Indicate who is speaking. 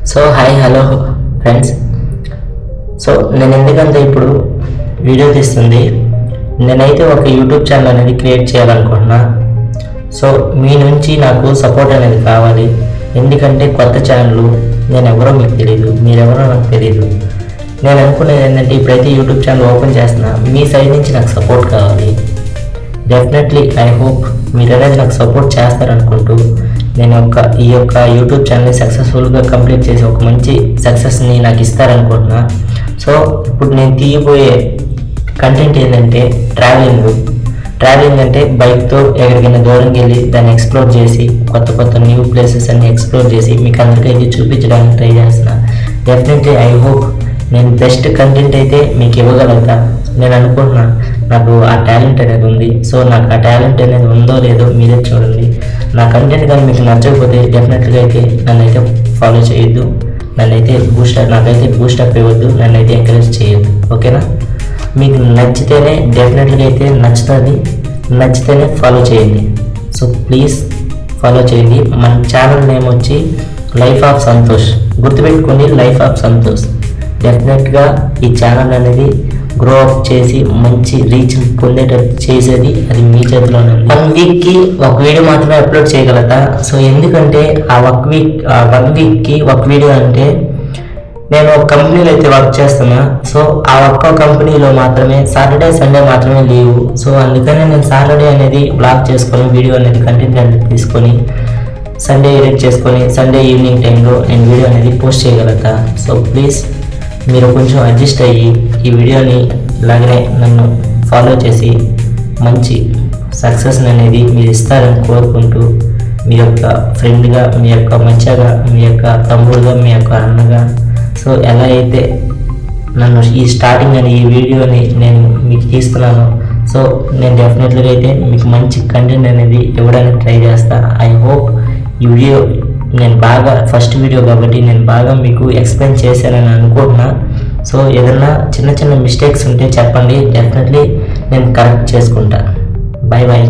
Speaker 1: So hi hello friends. So నేను ఎందుకంటే ఇప్పుడు వీడియో తీస్తుంది, నేనైతే ఒక యూట్యూబ్ ఛానల్ అనేది క్రియేట్ చేయాలనుకుంటున్నా. సో మీ నుంచి నాకు సపోర్ట్ అనేది కావాలి. ఎందుకంటే కొత్త ఛానల్, నేను ఎవరో మీకు తెలియదు, మీరెవరో నాకు తెలియదు. నేను అనుకునేది ఏంటంటే ఇప్పుడైతే యూట్యూబ్ ఛానల్ ఓపెన్ చేస్తున్నా, మీ సైడ్ నుంచి నాకు సపోర్ట్ కావాలి. డెఫినెట్లీ ఐ హోప్ మీరు అనేది నాకు సపోర్ట్ చేస్తారనుకుంటూ నేను ఈ యొక్క యూట్యూబ్ ఛానల్ని సక్సెస్ఫుల్గా కంప్లీట్ చేసి ఒక మంచి సక్సెస్ని నాకు ఇస్తారనుకుంటున్నా. సో ఇప్పుడు నేను తీయబోయే కంటెంట్ ఏంటంటే ట్రావెలింగ్ అంటే బైక్తో ఎక్కడికైనా దూరంకి వెళ్ళి దాన్ని ఎక్స్ప్లోర్ చేసి కొత్త న్యూ ప్లేసెస్ అన్ని ఎక్స్ప్లోర్ చేసి మీకు అందరికీ చూపించడానికి ట్రై చేస్తున్నా. డెఫినెట్లీ ఐ హోప్ నేను బెస్ట్ కంటెంట్ అయితే మీకు ఇవ్వగలుగుతా. నేను అనుకుంటున్నా నాకు ఆ టాలెంట్ అనేది ఉంది. సో నాకు ఆ టాలెంట్ అనేది ఉందో లేదో మీరే చూడండి. నా కంటెంట్ కానీ మీకు నచ్చకపోతే డెఫినెట్గా అయితే నన్నైతే ఫాలో చేయొద్దు, నాకైతే బూస్టప్ ఇవ్వద్దు, నన్నైతే ఎంకరేజ్ చేయొద్దు. ఓకేనా? మీకు నచ్చితేనే డెఫినెట్గా అయితే నచ్చితేనే ఫాలో చేయండి. సో ప్లీజ్ ఫాలో చేయండి. మన ఛానల్ నేమ్ వచ్చి లైఫ్ ఆఫ్ సంతోష్. గుర్తుపెట్టుకోండి, లైఫ్ ఆఫ్ సంతోష్. డెఫినెట్గా ఈ ఛానల్ అనేది గ్రో అప్ చేసి మంచి రీచ్ పొందేటట్టు చేసేది అది మీ చేతిలోనే ఉంది. 1 వీక్కి ఒక వీడియో మాత్రమే అప్లోడ్ చేయగలుగుతా. సో ఎందుకంటే ఆ 1 వీక్కి ఒక వీడియో అంటే నేను ఒక కంపెనీలో అయితే వర్క్ చేస్తున్నా. సో ఆ ఒక్క కంపెనీలో మాత్రమే సాటర్డే సండే మాత్రమే లీవు. సో అందుకనే నేను సాటర్డే అనేది బ్లాక్ చేసుకొని వీడియో అనేది కంటెంట్ అనేది తీసుకొని సండే ఎడిట్ చేసుకొని సండే ఈవినింగ్ టైంలో నేను వీడియో అనేది పోస్ట్ చేయగలుగుతా. సో ప్లీజ్ మీరు కొంచెం అడ్జస్ట్ అయ్యి ఈ వీడియోని ఇలాగనే నన్ను ఫాలో చేసి మంచి సక్సెస్ అనేది మీరు ఇస్తారని కోరుకుంటూ, మీ యొక్క ఫ్రెండ్గా, మీ యొక్క మచ్చగా, మీ యొక్క తమ్ముడుగా, మీ యొక్క అన్నగా, సో ఎలా అయితే నన్ను ఈ స్టార్టింగ్ అని ఈ వీడియోని నేను మీకు తీస్తున్నాను. సో నేను డెఫినెట్గా అయితే మీకు మంచి కంటెంట్ అనేది ఇవ్వడానికి ట్రై చేస్తాను. ఐ హోప్ ఈ వీడియో నేను బాగా ఫస్ట్ వీడియో కాబట్టి నేను బాగా మీకు ఎక్స్ప్లెయిన్ చేశానని అనుకుంటున్నా. సో ఏదన్నా చిన్న మిస్టేక్స్ ఉంటే చెప్పండి, డెఫినెట్లీ నేను కరెక్ట్ చేసుకుంటా. బాయ్.